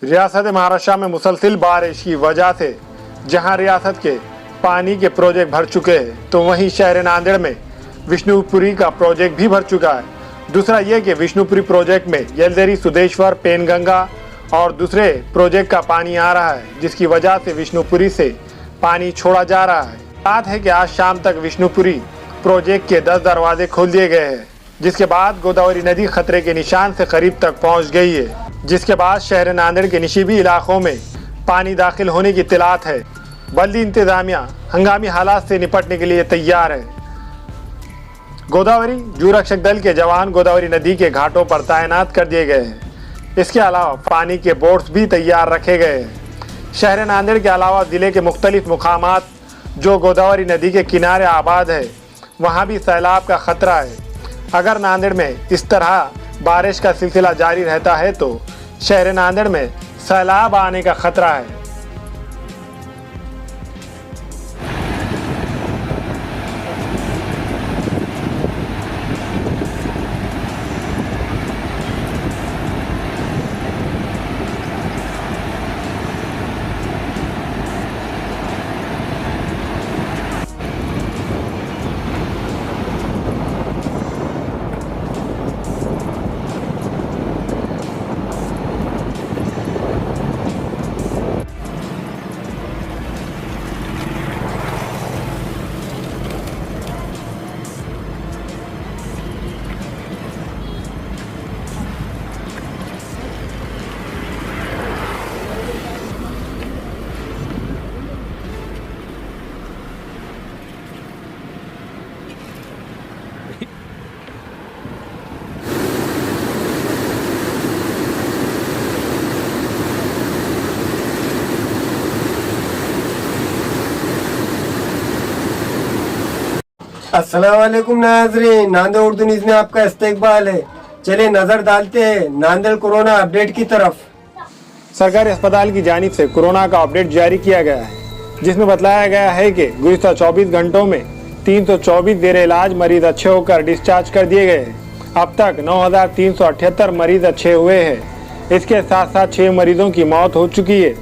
रियासत महाराष्ट्र में मुसलसिल बारिश की वजह से जहां रियासत के पानी के प्रोजेक्ट भर चुके हैं, तो वहीं शहर नांदेड़ में विष्णुपुरी का प्रोजेक्ट भी भर चुका है। दूसरा ये कि विष्णुपुरी प्रोजेक्ट में येलदेरी, सुदेश्वर, पेनगंगा और दूसरे प्रोजेक्ट का पानी आ रहा है, जिसकी वजह से विष्णुपुरी से पानी छोड़ा जा रहा है। बात है कि आज शाम तक विष्णुपुरी प्रोजेक्ट के 10 दरवाजे खोल दिए गए हैं, जिसके बाद गोदावरी नदी खतरे के निशान से करीब तक पहुंच गई है, जिसके बाद शहर नांदेड़ के निशिबी इलाकों में पानी दाखिल होने की इत्तलात है। बल्दी इंतजामिया हंगामी हालात से निपटने के लिए तैयार है। गोदावरी जू रक्षक दल के जवान गोदावरी नदी के घाटों पर तैनात कर दिए गए हैं। इसके अलावा पानी के बोट्स भी तैयार रखे गए हैं। शहर नांदेड़ के अलावा जिले के मुख्तलिफ मुकामात जो गोदावरी नदी के किनारे आबाद है, वहाँ भी सैलाब का खतरा है। अगर नांदेड़ में इस तरह बारिश का सिलसिला जारी रहता है तो शहर नांदेड़ में सैलाब आने का खतरा है। अस्सलाम वालेकुम नाज़रीन, नांदेड़ उर्दू न्यूज़ में आपका इस्तकबाल है। चलिए नजर डालते हैं नांदेड़ कोरोना अपडेट की तरफ। सरकारी अस्पताल की जानिब से कोरोना का अपडेट जारी किया गया है, जिसमें बताया गया है कि गुज़िश्ता 24 घंटों में 324 जेर इलाज मरीज अच्छे होकर डिस्चार्ज कर दिए गए हैं। अब तक 9,378 मरीज अच्छे हुए हैं। इसके साथ साथ 6 मरीजों की मौत हो चुकी है।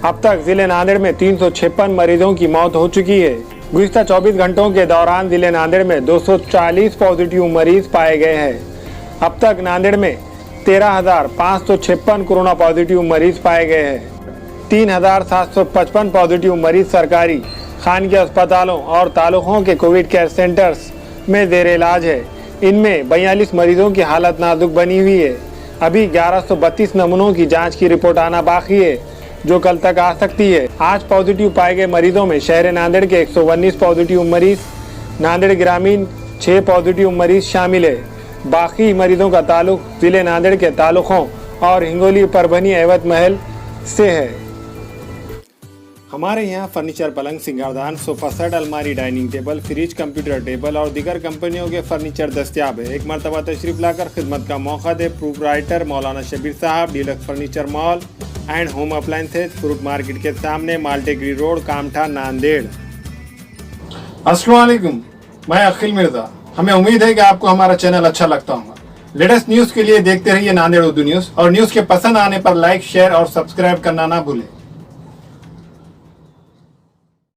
अब तक जिले नांदेड़ में 356 मरीजों की मौत हो चुकी है। गुज़िश्ता 24 घंटों के दौरान जिले नांदेड़ में 240 पॉजिटिव मरीज पाए गए हैं। अब तक नांदेड़ में 13,556 कोरोना पॉजिटिव मरीज पाए गए हैं। 3,755 पॉजिटिव मरीज सरकारी खानगी अस्पतालों और तालुकों के कोविड केयर सेंटर्स में जेर इलाज है। इनमें 42 मरीजों की हालत नाजुक बनी हुई है। अभी 1132 नमूनों की जाँच की रिपोर्ट आना बाकी है, जो कल तक आ सकती है। आज पॉजिटिव पाए गए मरीजों में शहर नांदेड़ के 119 पॉजिटिव मरीज, नांदेड़ ग्रामीण 6 पॉजिटिव मरीज शामिल है। बाकी मरीजों का ताल्लुक जिले नांदेड़ के तालुकों और हिंगोली, परभनी, एवत महल से है। हमारे यहाँ फर्नीचर, पलंग, सिंगारदान, सोफा सेट, अलमारी, dining table, fridge, computer table और दीगर कंपनियों के फर्नीचर दस्तियाब है। एक मरतबा तशरीफ लाकर खिदमत का मौका दे। प्रोप्राइटर मौलाना शबीर साहब, deluxe furniture mall and home appliances, fruit market के सामने, माल्टेगरी रोड, कामठा, नांदेड़। अस्सलाम वालेकुम, मैं अखिल मिर्जा। हमें उम्मीद है कि आपको हमारा चैनल अच्छा लगता होगा। लेटेस्ट न्यूज़ के लिए देखते रहिए नांदेड़ उर्दू न्यूज़, और न्यूज़ के पसंद आने पर लाइक, शेयर और सब्सक्राइब करना ना भूलें।